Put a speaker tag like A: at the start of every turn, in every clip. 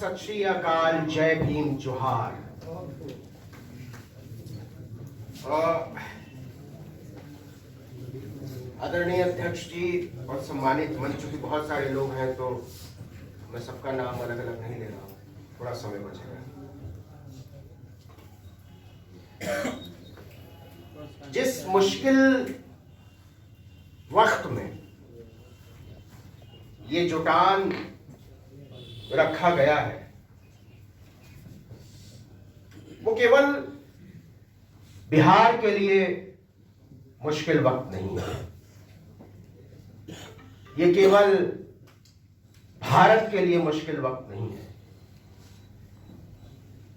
A: सत श्री अकाल, जय भीम, जोहार। आदरणीय अध्यक्ष जी और सम्मानित मंच के बहुत सारे लोग हैं, तो मैं सबका नाम अलग अलग नहीं ले रहा हूँ, थोड़ा समय बचेगा। जिस मुश्किल वक्त में ये जुटान रखा गया है, वो केवल बिहार के लिए मुश्किल वक्त नहीं है, ये केवल भारत के लिए मुश्किल वक्त नहीं है,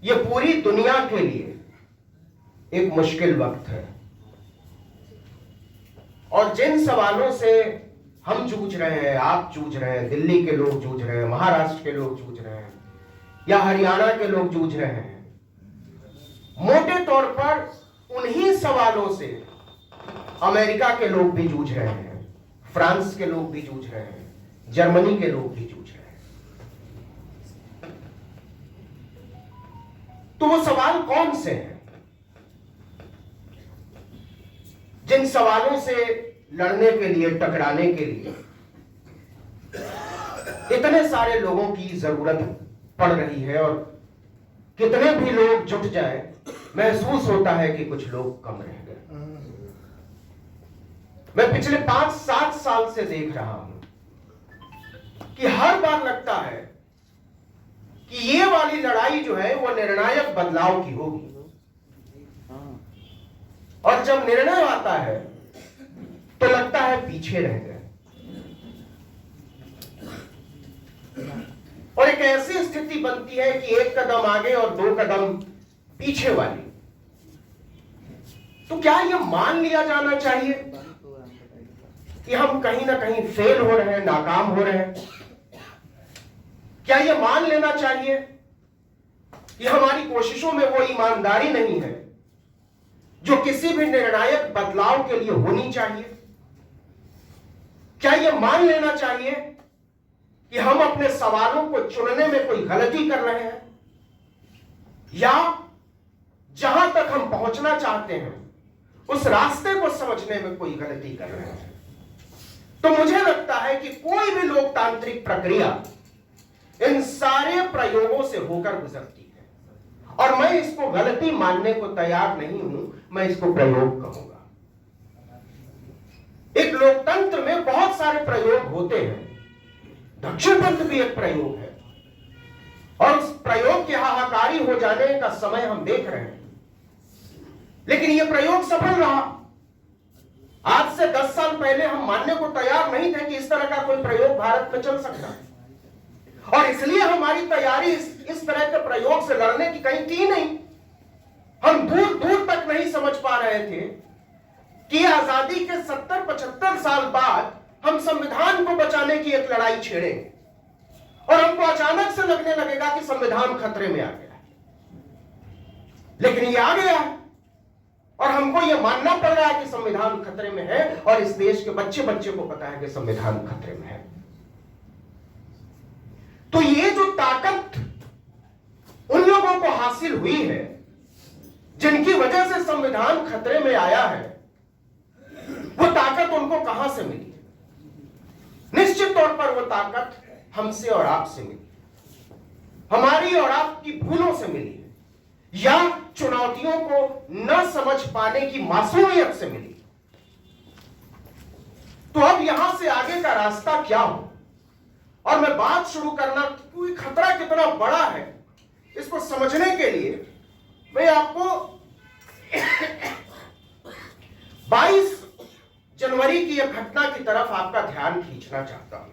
A: ये पूरी दुनिया के लिए एक मुश्किल वक्त है। और जिन सवालों से हम जूझ रहे हैं, आप जूझ रहे हैं, दिल्ली के लोग जूझ रहे हैं, महाराष्ट्र के लोग जूझ रहे हैं, या हरियाणा के लोग जूझ रहे हैं, मोटे तौर पर उन्हीं सवालों से अमेरिका के लोग भी जूझ रहे हैं, फ्रांस के लोग भी जूझ रहे हैं, जर्मनी के लोग भी जूझ रहे हैं। तो वो सवाल कौन से हैं? जिन सवालों से लड़ने के लिए, टकराने के लिए इतने सारे लोगों की जरूरत पड़ रही है, और कितने भी लोग जुट जाए, महसूस होता है कि कुछ लोग कम रह गए। मैं पिछले 5-7 साल से देख रहा हूं कि हर बार लगता है कि ये वाली लड़ाई जो है वो निर्णायक बदलाव की होगी, और जब निर्णय आता है तो लगता है पीछे रह गए। और एक ऐसी स्थिति बनती है कि एक कदम आगे और 2 कदम पीछे वाली। तो क्या यह मान लिया जाना चाहिए कि हम कहीं ना कहीं फेल हो रहे हैं, नाकाम हो रहे हैं? क्या यह मान लेना चाहिए कि हमारी कोशिशों में वो ईमानदारी नहीं है जो किसी भी निर्णायक बदलाव के लिए होनी चाहिए? क्या यह मान लेना चाहिए कि हम अपने सवालों को चुनने में कोई गलती कर रहे हैं, या जहां तक हम पहुंचना चाहते हैं उस रास्ते को समझने में कोई गलती कर रहे हैं? तो मुझे लगता है कि कोई भी लोकतांत्रिक प्रक्रिया इन सारे प्रयोगों से होकर गुजरती है, और मैं इसको गलती मानने को तैयार नहीं हूं, मैं इसको प्रयोग कहूंगा। एक लोकतंत्र में बहुत सारे प्रयोग होते हैं, दक्षिण पंथ भी एक प्रयोग है, और उस प्रयोग के हाहाकारी हो जाने का समय हम देख रहे हैं। लेकिन यह प्रयोग सफल रहा। आज से 10 साल पहले हम मानने को तैयार नहीं थे कि इस तरह का कोई प्रयोग भारत में चल सकता है, और इसलिए हमारी तैयारी इस तरह के प्रयोग से लड़ने की कहीं थी नहीं। हम दूर दूर तक नहीं समझ पा रहे थे कि आजादी के 70-75 साल बाद हम संविधान को बचाने की एक लड़ाई छेड़ेंगे, और हमको अचानक से लगने लगेगा कि संविधान खतरे में आ गया है। लेकिन ये आ गया है, और हमको यह मानना पड़ रहा है कि संविधान खतरे में है, और इस देश के बच्चे बच्चे को पता है कि संविधान खतरे में है। तो ये जो ताकत उन लोगों को हासिल हुई है जिनकी वजह से संविधान खतरे में आया है, वो ताकत उनको कहां से मिली? निश्चित तौर पर वो ताकत हमसे और आपसे मिली, हमारी और आपकी भूलों से मिली है, या चुनौतियों को न समझ पाने की मासूमियत से मिली। तो अब यहां से आगे का रास्ता क्या हो? और मैं बात शुरू करना, क्योंकि खतरा कितना बड़ा है इसको समझने के लिए मैं आपको 22 जनवरी की एक घटना की तरफ आपका ध्यान खींचना चाहता हूं।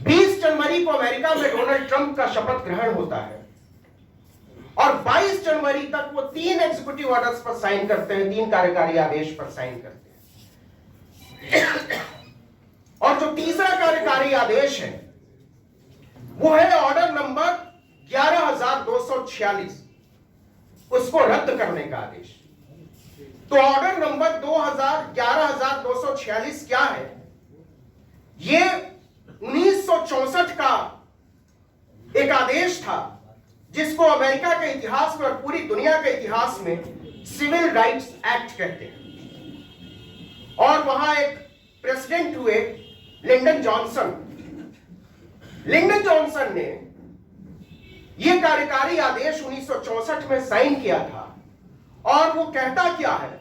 A: 20 जनवरी को अमेरिका में डोनाल्ड ट्रंप का शपथ ग्रहण होता है, और 22 जनवरी तक वो 3 एग्जीक्यूटिव ऑर्डर्स पर साइन करते हैं, 3 कार्यकारी आदेश पर साइन करते हैं। और जो तीसरा कार्यकारी आदेश है वो है ऑर्डर नंबर 11246, उसको रद्द करने का आदेश। तो ऑर्डर नंबर 11246 क्या है? ये 1964 का अमेरिका के इतिहास में और पूरी दुनिया के इतिहास में सिविल राइट्स एक्ट कहते हैं। और वहां एक प्रेसिडेंट हुए लिंडन जॉनसन। लिंडन जॉनसन ने यह कार्यकारी आदेश 1964 में साइन किया था और वो कहता क्या है?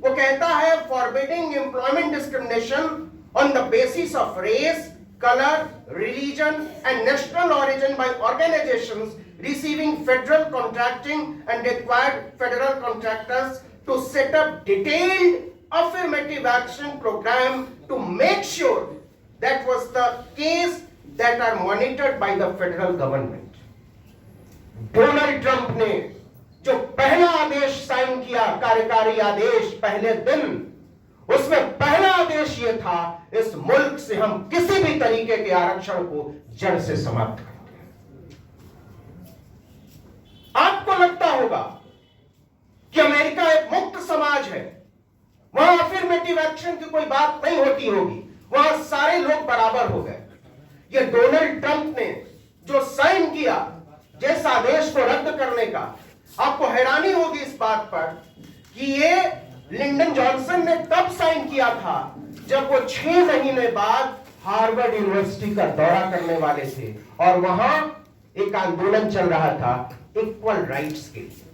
A: वो कहता है forbidding employment discrimination on the basis of race, color, religion and national origin by organizations receiving federal contracting and required federal contractors to set up detailed affirmative action program to make sure that was the case that are monitored by the federal government. Donald Trump ने जो पहला आदेश sign किया, कार्यकारी आदेश, पहले दिन उसमें पहला आदेश यह था, इस मुल्क से हम किसी भी तरीके के आरक्षण को जड़ से समाप्त करते हैं। आपको लगता होगा कि अमेरिका एक मुक्त समाज है, वहां अफर्मेटिव एक्शन की कोई बात नहीं होती होगी, वहां सारे लोग बराबर हो गए। ये डोनाल्ड ट्रंप ने जो साइन किया जिस आदेश को रद्द करने का, आपको हैरानी होगी इस बात पर कि ये लिंडन जॉनसन ने तब साइन किया था जब वो 6 महीने बाद हार्वर्ड यूनिवर्सिटी का दौरा करने वाले थे और वहां एक आंदोलन चल रहा था इक्वल राइट्स के लिए।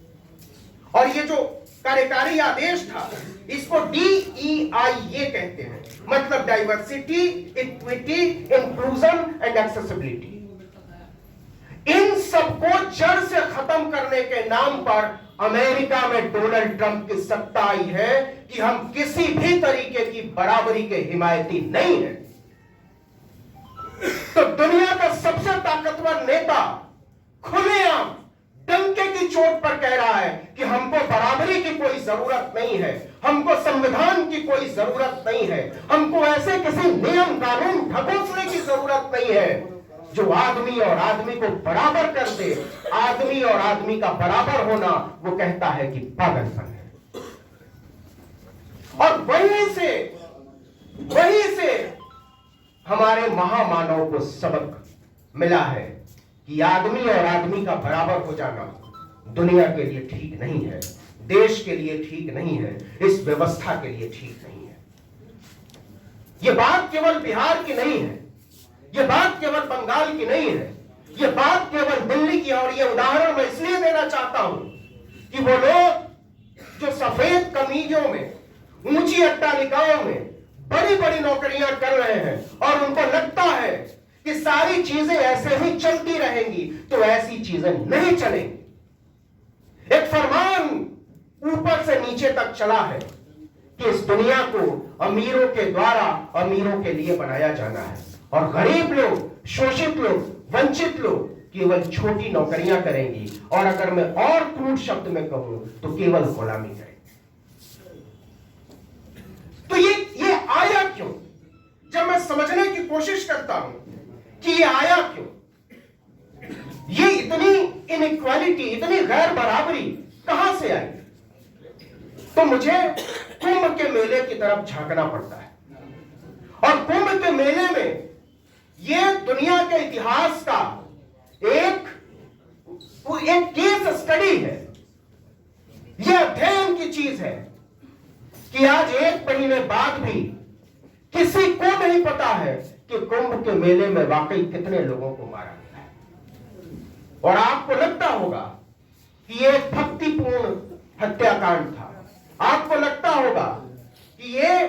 A: और ये जो कार्यकारी आदेश था इसको DEI कहते हैं, मतलब diversity, equity, inclusion and accessibility. इन सबको जड़ से खत्म करने के नाम पर अमेरिका में डोनाल्ड ट्रंप की सत्ता आई है कि हम किसी भी तरीके की बराबरी के हिमायती नहीं है। तो दुनिया का सबसे ताकतवर नेता खुलेआम डंके की चोट पर कह रहा है कि हमको बराबरी की कोई जरूरत नहीं है, हमको संविधान की कोई जरूरत नहीं है, हमको ऐसे किसी नियम कानून ढकोसले की जरूरत नहीं है जो आदमी और आदमी को बराबर कर दे। आदमी और आदमी का बराबर होना वो कहता है कि पागलपन है। और वहीं से हमारे महामानव को सबक मिला है कि आदमी और आदमी का बराबर हो जाना दुनिया के लिए ठीक नहीं है, देश के लिए ठीक नहीं है, इस व्यवस्था के लिए ठीक नहीं है। यह बात केवल बिहार की नहीं है, यह बात केवल बंगाल की नहीं है, यह बात केवल दिल्ली की। और यह उदाहरण मैं इसलिए देना चाहता हूं कि वो लोग जो सफेद कमीजों में, ऊंची अट्टालिकाओं में बड़ी बड़ी नौकरियां कर रहे हैं और उनको लगता है कि सारी चीजें ऐसे ही चलती रहेंगी, तो ऐसी चीजें नहीं चलेंगी। एक फरमान ऊपर से नीचे तक चला है कि इस दुनिया को अमीरों के द्वारा अमीरों के लिए बनाया जाना है और गरीब लोग, शोषित लोग, वंचित लोग केवल छोटी नौकरियां करेंगी और अगर मैं और क्रूड शब्द में कहूं तो केवल गुलामी करेंगे। तो ये आया क्यों? जब मैं समझने की कोशिश करता हूं कि ये आया क्यों, ये इतनी इनइक्वालिटी, इतनी गैर बराबरी कहां से आई, तो मुझे कुंभ के मेले की तरफ झांकना पड़ता है। और कुंभ के मेले में ये दुनिया के इतिहास का एक केस स्टडी है, यह अध्ययन की चीज है कि आज 1 महीने बाद भी किसी को नहीं पता है कि कुंभ के मेले में वाकई कितने लोगों को मारा गया है। और आपको लगता होगा कि यह एक भक्तिपूर्ण हत्याकांड था, आपको लगता होगा कि यह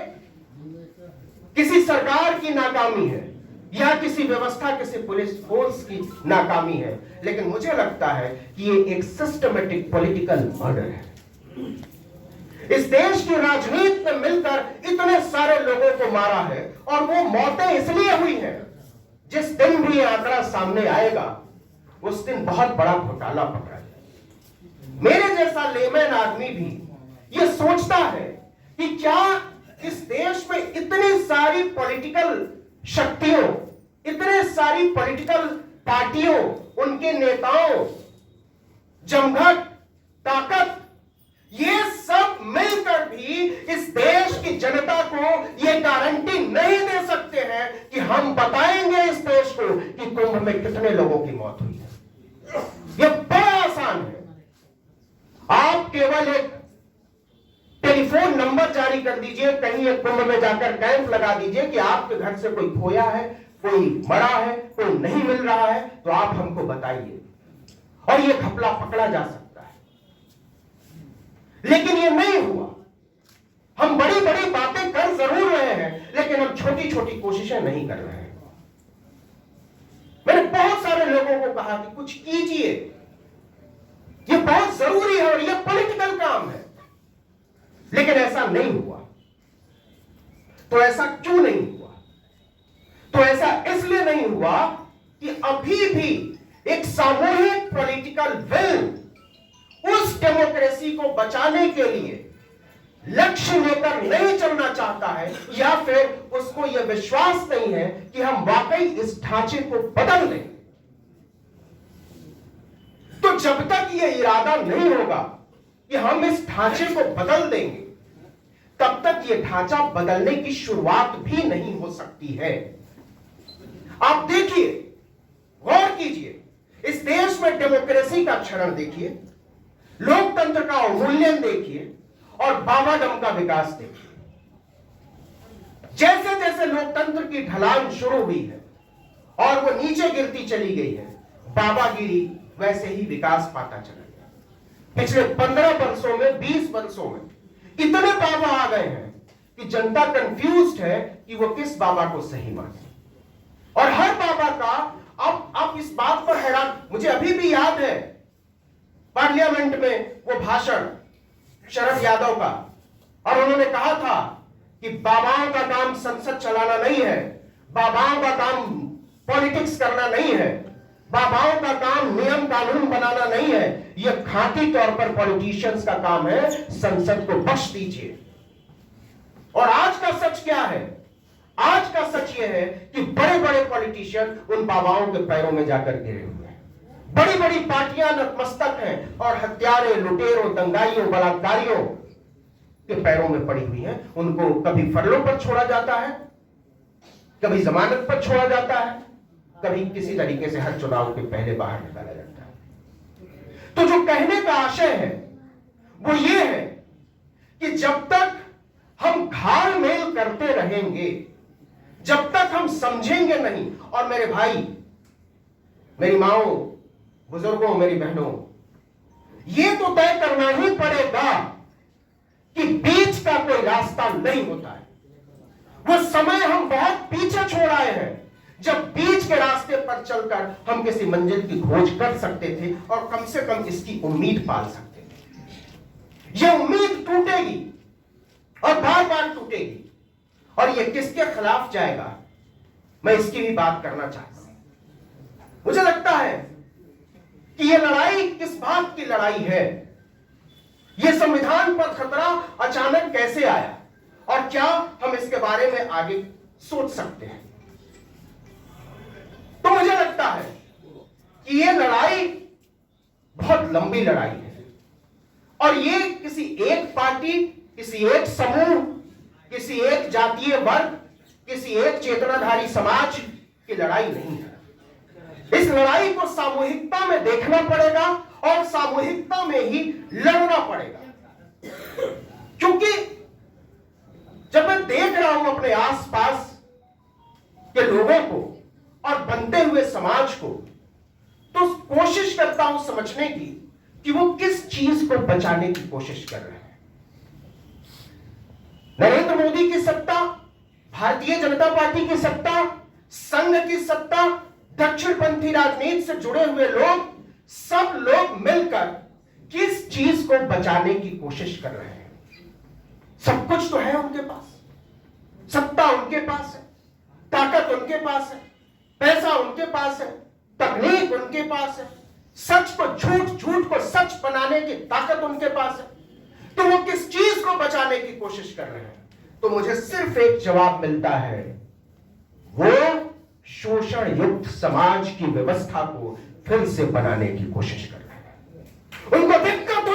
A: किसी सरकार की नाकामी है या किसी व्यवस्था, किसी पुलिस फोर्स की नाकामी है, लेकिन मुझे लगता है कि ये एक सिस्टमेटिक पॉलिटिकल मर्डर है। इस देश की राजनीति में मिलकर इतने सारे लोगों को मारा है और वो मौतें इसलिए हुई हैं, जिस दिन भी ये आंकड़ा सामने आएगा उस दिन बहुत बड़ा घोटाला पकड़ा जाए। मेरे जैसा लेमैन आदमी भी ये सोचता है कि क्या इस देश में इतनी सारी पॉलिटिकल शक्तियों, इतने सारी पॉलिटिकल पार्टियों, उनके नेताओं, जमघट, ताकत, ये सब मिलकर भी इस देश की जनता को ये गारंटी नहीं दे सकते हैं कि हम बताएंगे इस देश को कि कुंभ में कितने लोगों की मौत हुई है। ये बड़ा आसान जाकर कैंप लगा दीजिए कि आपके घर से कोई खोया है, कोई मरा है, कोई नहीं मिल रहा है, तो आप हमको बताइए, और ये घपला पकड़ा जा सकता है। लेकिन ये नहीं हुआ। हम बड़ी बड़ी बातें कर जरूर रहे हैं, लेकिन हम छोटी छोटी कोशिशें नहीं कर रहे हैं। मैंने बहुत सारे लोगों को कहा कि कुछ कीजिए, ये बहुत जरूरी है और ये पॉलिटिकल काम है, लेकिन ऐसा नहीं हुआ। तो ऐसा क्यों नहीं हुआ? तो ऐसा इसलिए नहीं हुआ कि अभी भी एक सामूहिक पॉलिटिकल विल उस डेमोक्रेसी को बचाने के लिए लक्ष्य लेकर नहीं चलना चाहता है, या फिर उसको यह विश्वास नहीं है कि हम वाकई इस ढांचे को बदल दें। तो जब तक यह इरादा नहीं होगा कि हम इस ढांचे को बदल देंगे, तब तक यह ढांचा बदलने की शुरुआत भी नहीं हो सकती है। आप देखिए, गौर कीजिए, इस देश में डेमोक्रेसी का क्षरण देखिए, लोकतंत्र का अवमूल्यन देखिए और बाबाडम का विकास देखिए। जैसे जैसे लोकतंत्र की ढलान शुरू हुई है और वो नीचे गिरती चली गई है, बाबागिरी वैसे ही विकास पाता चला गया। पिछले 15 वर्षों में, 20 वर्षों में इतने बाबा आ गए हैं कि जनता कंफ्यूज्ड है कि वो किस बाबा को सही माने। और हर बाबा का अब इस बात पर हैरान, मुझे अभी भी याद है पार्लियामेंट में वो भाषण शरद यादव का, और उन्होंने कहा था कि बाबाओं का काम संसद चलाना नहीं है, बाबाओं का काम पॉलिटिक्स करना नहीं है, बाबाओं का काम नियम कानून बनाना नहीं है, यह खांटी तौर पर पॉलिटिशियंस का काम है, संसद को बख्श दीजिए। और आज का सच क्या है? आज का सच यह है कि बड़े बड़े पॉलिटिशियन उन बाबाओं के पैरों में जाकर गिरे हुए हैं। बड़ी बड़ी पार्टियां नतमस्तक हैं और हत्यारे, लुटेरों, दंगाइयों, बलात्कारियों के पैरों में पड़ी हुई हैं। उनको कभी फरलों पर छोड़ा जाता है, कभी जमानत पर छोड़ा जाता है, कभी किसी तरीके से हर चुनाव के पहले बाहर निकाला जाता है। तो जो कहने का आशय है वो ये है कि जब तक हम घाल मेल करते रहेंगे, जब तक हम समझेंगे नहीं, और मेरे भाई, मेरी माओ, बुजुर्गों, मेरी बहनों, ये तो तय करना ही पड़ेगा कि बीच का कोई रास्ता नहीं होता है। वो समय हम बहुत पीछे छोड़ आए हैं जब बीच के रास्ते पर चलकर हम किसी मंजिल की खोज कर सकते थे और कम से कम इसकी उम्मीद पाल सकते थे। ये उम्मीद टूटेगी और बार बार टूटेगी, और ये किसके खिलाफ जाएगा, मैं इसकी भी बात करना चाहता हूं। मुझे लगता है कि ये लड़ाई किस बात की लड़ाई है, ये संविधान पर खतरा अचानक कैसे आया, और क्या हम इसके बारे में आगे सोच सकते हैं। तो मुझे लगता है कि ये लड़ाई बहुत लंबी लड़ाई है, और ये किसी एक पार्टी, किसी एक समूह, किसी एक जातीय वर्ग, किसी एक चेतनाधारी समाज की लड़ाई नहीं है। इस लड़ाई को सामूहिकता में देखना पड़ेगा और सामूहिकता में ही लड़ना पड़ेगा। क्योंकि जब मैं देख रहा हूं अपने आसपास के लोगों को और बनते हुए समाज को, तो कोशिश करता हूं समझने की कि वो किस चीज को बचाने की कोशिश कर रहे हैं। नरेंद्र मोदी की सत्ता, भारतीय जनता पार्टी की सत्ता, संघ की सत्ता, दक्षिणपंथी राजनीति से जुड़े हुए लोग, सब लोग मिलकर किस चीज को बचाने की कोशिश कर रहे हैं। सब कुछ तो है उनके पास, सत्ता उनके पास है, ताकत उनके पास है, पैसा उनके पास है, तकनीक उनके पास है, सच को झूठ, झूठ को सच बनाने की ताकत उनके पास है। तो वो किस चीज को बचाने की कोशिश कर रहे हैं? तो मुझे सिर्फ एक जवाब मिलता है, वो शोषण युक्त समाज की व्यवस्था को फिर से बनाने की कोशिश कर रहे हैं। उनको दिक्कत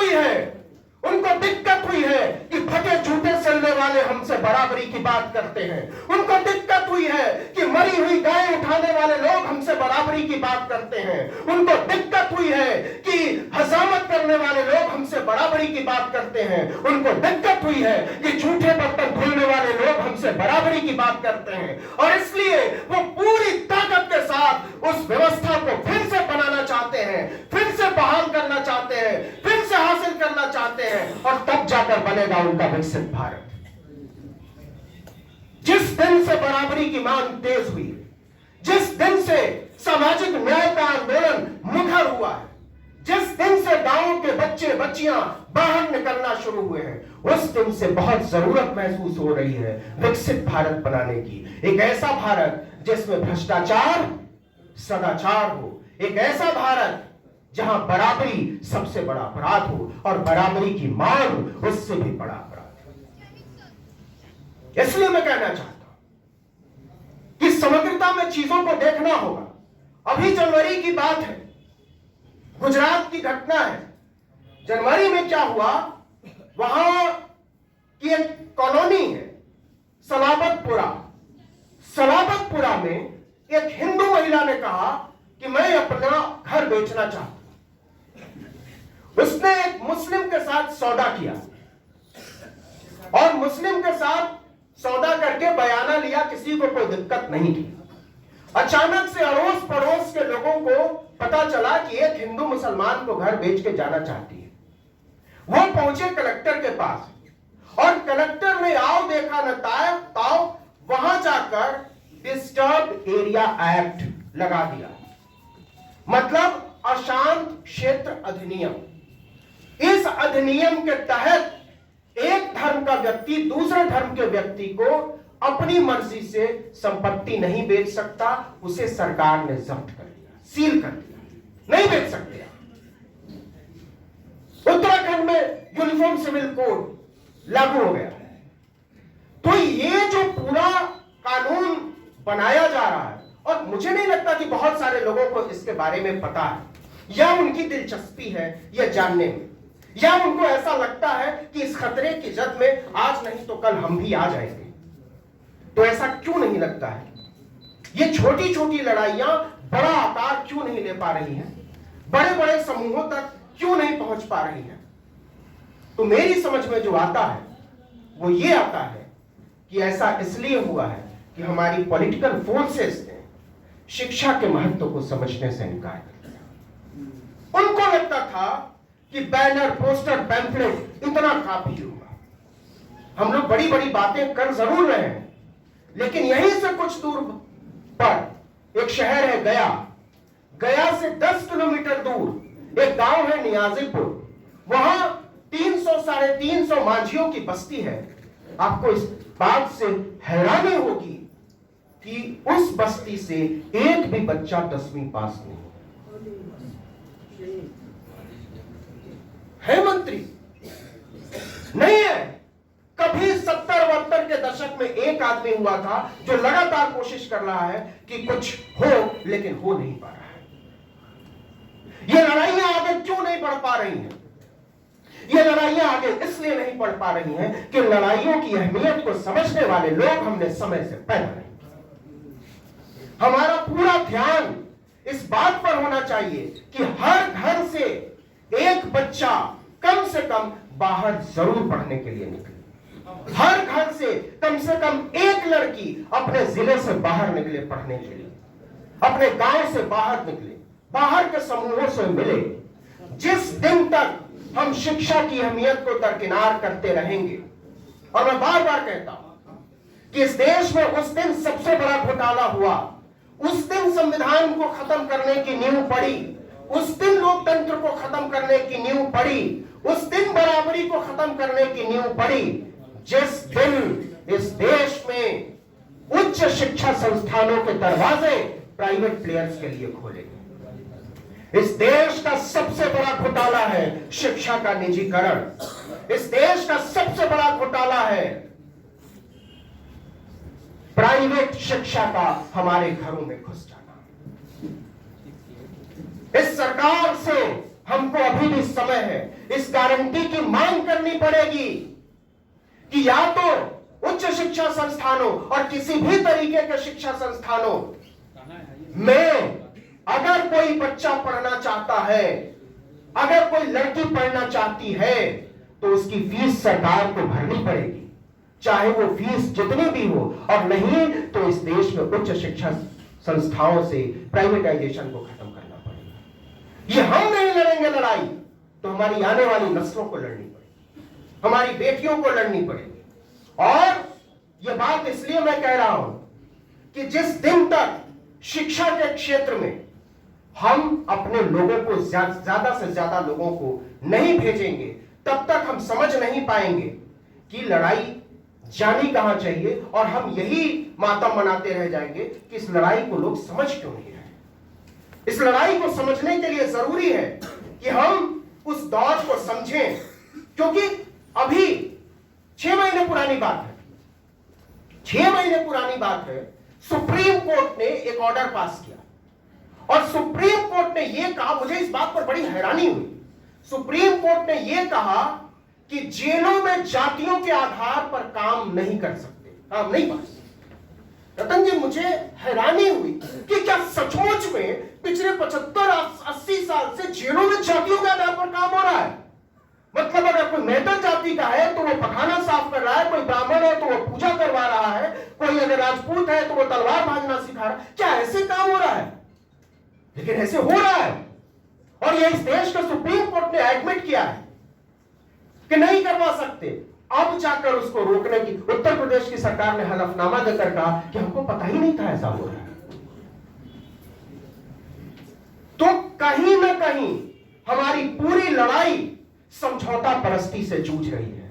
A: हुई है कि फटे जूते चलने वाले हमसे बराबरी की बात करते हैं। उनको दिक्कत हुई है कि मरी हुई गाय उठाने वाले लोग हमसे बराबरी की बात करते हैं। उनको दिक्कत दिक्कत हुई है कि हजामत करने वाले लोग हमसे बराबरी की बात करते हैं, उनको दिक्कत हुई है कि झूठे बर्तन धुलने वाले लोग हमसे बराबरी की बात करते हैं, और इसलिए वो पूरी ताकत के साथ उस व्यवस्था को फिर से बनाना चाहते हैं, फिर से बहाल करना चाहते हैं, फिर से हासिल करना चाहते हैं, और तब जाकर बनेगा उनका विकसित भारत। जिस दिन से बराबरी की मांग तेज हुई, जिस दिन से सामाजिक न्याय का आंदोलन मुखर हुआ है, जिस दिन से गांवों के बच्चे बच्चियां बाहर निकलना शुरू हुए हैं, उस दिन से बहुत जरूरत महसूस हो रही है विकसित भारत बनाने की। एक ऐसा भारत जिसमें भ्रष्टाचार सदाचार हो, एक ऐसा भारत जहां बराबरी सबसे बड़ा अपराध हो और बराबरी की मांग उससे भी बड़ा अपराध है। इसलिए मैं कहना चाहता हूं कि समग्रता में चीजों को देखना होगा। अभी जनवरी की बात है, गुजरात की घटना है। जनवरी में क्या हुआ, वहां की एक कॉलोनी है सलाबतपुरा। सलाबतपुरा में एक हिंदू महिला ने कहा कि मैं अपना घर बेचना चाहता हूं। उसने एक मुस्लिम के साथ सौदा किया और मुस्लिम के साथ सौदा करके बयाना लिया, किसी को कोई दिक्कत नहीं थी। अचानक से अड़ोस पड़ोस के लोगों को पता चला कि एक हिंदू मुसलमान को घर बेच के जाना चाहती है। वो पहुंचे कलेक्टर के पास और कलेक्टर ने आओ देखा न ताओ, वहां जाकर डिस्टर्ब एरिया एक्ट लगा दिया, मतलब अशांत क्षेत्र अधिनियम। इस अधिनियम के तहत एक धर्म का व्यक्ति दूसरे धर्म के व्यक्ति को अपनी मर्जी से संपत्ति नहीं बेच सकता। उसे सरकार ने जब्त कर दिया, सील कर दिया, नहीं बेच सकते। उत्तराखंड में यूनिफॉर्म सिविल कोड लागू हो गया। तो ये जो पूरा कानून बनाया जा रहा है, और मुझे नहीं लगता कि बहुत सारे लोगों को इसके बारे में पता है या उनकी दिलचस्पी है यह जानने में, या उनको ऐसा लगता है कि इस खतरे की जद में आज नहीं तो कल हम भी आ जाएंगे। तो ऐसा क्यों नहीं लगता है? ये छोटी छोटी लड़ाइयां बड़ा आकार क्यों नहीं ले पा रही हैं, बड़े बड़े समूहों तक क्यों नहीं पहुंच पा रही हैं? तो मेरी समझ में जो आता है वो ये आता है कि ऐसा इसलिए हुआ है कि हमारी पॉलिटिकल फोर्सेस ने शिक्षा के महत्व को समझने से इनकार कर दिया। उनको लगता था कि बैनर, पोस्टर, पैम्फलेट इतना काफी होगा। हम लोग बड़ी बड़ी बातें कर जरूर रहे हैं, लेकिन यहीं से कुछ दूर पर एक शहर है गया। गया से 10 किलोमीटर दूर एक गांव है नियाजीपुर। वहां 300-350 मांझियों की बस्ती है। आपको इस बात से हैरानी होगी कि उस बस्ती से एक भी बच्चा 10वीं पास नहीं है। मंत्री नहीं है। कभी 70-72 के दशक में एक आदमी हुआ था जो लगातार कोशिश कर रहा है कि कुछ हो, लेकिन हो नहीं पा रहा है। ये लड़ाइयां आगे क्यों नहीं बढ़ पा रही हैं? ये लड़ाइयां आगे इसलिए नहीं बढ़ पा रही हैं कि लड़ाइयों की अहमियत को समझने वाले लोग हमने समय से पैदा नहीं किया। हमारा पूरा ध्यान इस बात पर होना चाहिए कि हर घर से एक बच्चा कम से कम बाहर जरूर पढ़ने के लिए निकले। हर घर से कम एक लड़की अपने जिले से बाहर निकले पढ़ने के लिए, अपने गांव से बाहर निकले, बाहर के समूहों से मिले। जिस दिन तक हम शिक्षा की अहमियत को दरकिनार करते रहेंगे, और मैं बार बार कहता हूं कि इस देश में उस दिन सबसे बड़ा घोटाला हुआ, उस दिन संविधान को खत्म करने की नींव पड़ी, उस दिन लोकतंत्र को खत्म करने की नींव पड़ी, उस दिन बराबरी को खत्म करने की नींव पड़ी, जिस दिन इस देश में उच्च शिक्षा संस्थानों के दरवाजे प्राइवेट प्लेयर्स के लिए खोले गए। इस देश का सबसे बड़ा घोटाला है शिक्षा का निजीकरण। इस देश का सबसे बड़ा घोटाला है प्राइवेट शिक्षा का हमारे घरों में घुस जाना। इस सरकार से हमको अभी भी समय है इस गारंटी की मांग करनी पड़ेगी कि या तो उच्च शिक्षा संस्थानों और किसी भी तरीके के शिक्षा संस्थानों में अगर कोई बच्चा पढ़ना चाहता है, अगर कोई लड़की पढ़ना चाहती है, तो उसकी फीस सरकार को भरनी पड़ेगी, चाहे वो फीस जितनी भी हो, और नहीं तो इस देश में उच्च शिक्षा संस्थाओं से प्राइवेटाइजेशन को खत्म करना पड़ेगा। ये हम नहीं लड़ेंगे लड़ाई तो हमारी आने वाली नस्लों को लड़नी पड़ेगी, हमारी बेटियों को लड़नी पड़ेगी। और यह बात इसलिए मैं कह रहा हूं कि जिस दिन तक शिक्षा के क्षेत्र में हम अपने लोगों को ज्यादा से ज्यादा लोगों को नहीं भेजेंगे, तब तक हम समझ नहीं पाएंगे कि लड़ाई जानी कहां चाहिए, और हम यही मातम मनाते रह जाएंगे कि इस लड़ाई को लोग समझ क्यों नहीं रहे। इस लड़ाई को समझने के लिए जरूरी है कि हम उस दौर को समझें, क्योंकि अभी 6 महीने पुरानी बात है, 6 महीने पुरानी बात है, सुप्रीम कोर्ट ने एक ऑर्डर पास किया, और सुप्रीम कोर्ट ने यह कहा, मुझे इस बात पर बड़ी हैरानी हुई, सुप्रीम कोर्ट ने यह कहा कि जेलों में जातियों के आधार पर काम नहीं कर सकते, काम नहीं पास। रतन जी, मुझे हैरानी हुई कि क्या सचमुच में पिछले 75-80 साल से जेलों में जातियों के आधार पर काम हो रहा है? मतलब अगर कोई मेहतर जाति का है तो वो पखाना साफ कर रहा है, कोई ब्राह्मण है तो वो पूजा करवा रहा है, कोई अगर राजपूत है तो वो तलवार भाजना सिखा रहा है। क्या ऐसे काम हो रहा है? लेकिन ऐसे हो रहा है, और ये इस देश का सुप्रीम कोर्ट ने एडमिट किया है कि नहीं करवा सकते। अब जाकर उसको रोकने की उत्तर प्रदेश की सरकार ने हलफनामा देकर कहा कि हमको पता ही नहीं था ऐसा हो रहा है। तो कहीं ना कहीं हमारी पूरी लड़ाई समझौता परस्ती से जूझ रही है,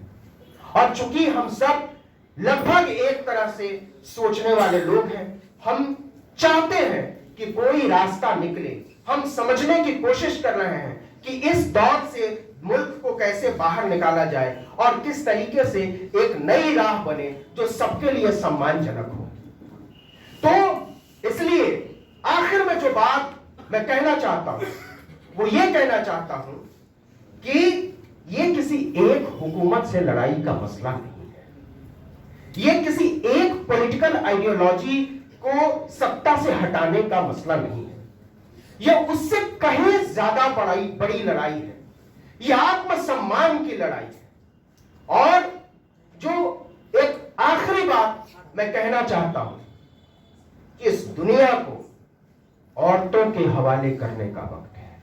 A: और चूंकि हम सब लगभग एक तरह से सोचने वाले लोग हैं, हम चाहते हैं कि कोई रास्ता निकले। हम समझने की कोशिश कर रहे हैं कि इस दौर से मुल्क को कैसे बाहर निकाला जाए और किस तरीके से एक नई राह बने जो सबके लिए सम्मानजनक हो। तो इसलिए आखिर में जो बात मैं कहना चाहता हूं वो ये कहना चाहता हूं कि ये किसी एक हुकूमत से लड़ाई का मसला नहीं है, ये किसी एक पॉलिटिकल आइडियोलॉजी को सत्ता से हटाने का मसला नहीं है, यह उससे कहीं ज्यादा बड़ी लड़ाई है। यह आत्मसम्मान की लड़ाई है। और जो एक आखिरी बात मैं कहना चाहता हूं कि इस दुनिया को औरतों के हवाले करने का वक्त है।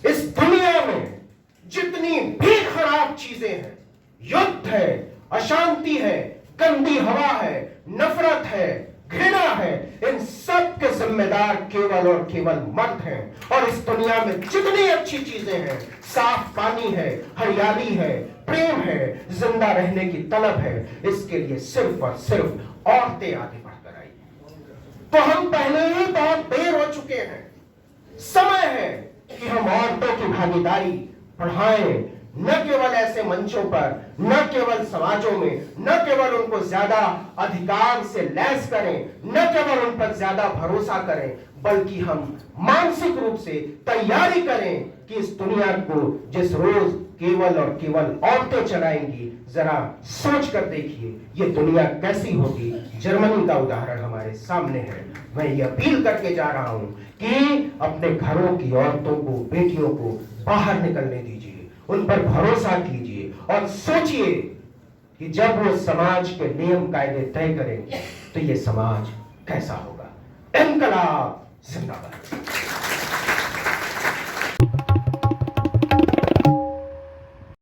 A: इस दुनिया में जितनी भी खराब चीजें हैं, युद्ध है, अशांति है, गंदी हवा है, नफरत है, घृणा है, इन सब के जिम्मेदार केवल और केवल मर्द हैं। और इस दुनिया में जितनी अच्छी चीजें हैं, साफ पानी है, हरियाली है, प्रेम है, जिंदा रहने की तलब है, इसके लिए सिर्फ और सिर्फ औरतें आगे बढ़कर आई हैं। तो हम पहले ही बहुत देर हो चुके हैं। समय है कि हम औरतों की भागीदारी बढ़ाएं, न केवल ऐसे मंचों पर, न केवल समाजों में, न केवल उनको ज्यादा अधिकार से लैस करें, न केवल उन पर ज्यादा भरोसा करें, बल्कि हम मानसिक रूप से तैयारी करें कि इस दुनिया को जिस रोज केवल और केवल औरतें चलाएंगी, जरा सोच कर देखिए ये दुनिया कैसी होगी। जर्मनी का उदाहरण हमारे सामने है। मैं ये अपील करके जा रहा हूं कि अपने घरों की औरतों को, बेटियों को बाहर निकलने दीजिए, उन पर भरोसा कीजिए और सोचिए कि जब वो समाज के नियम कायदे तय करेंगे तो ये समाज कैसा होगा। इनकलाब जिंदाबाद।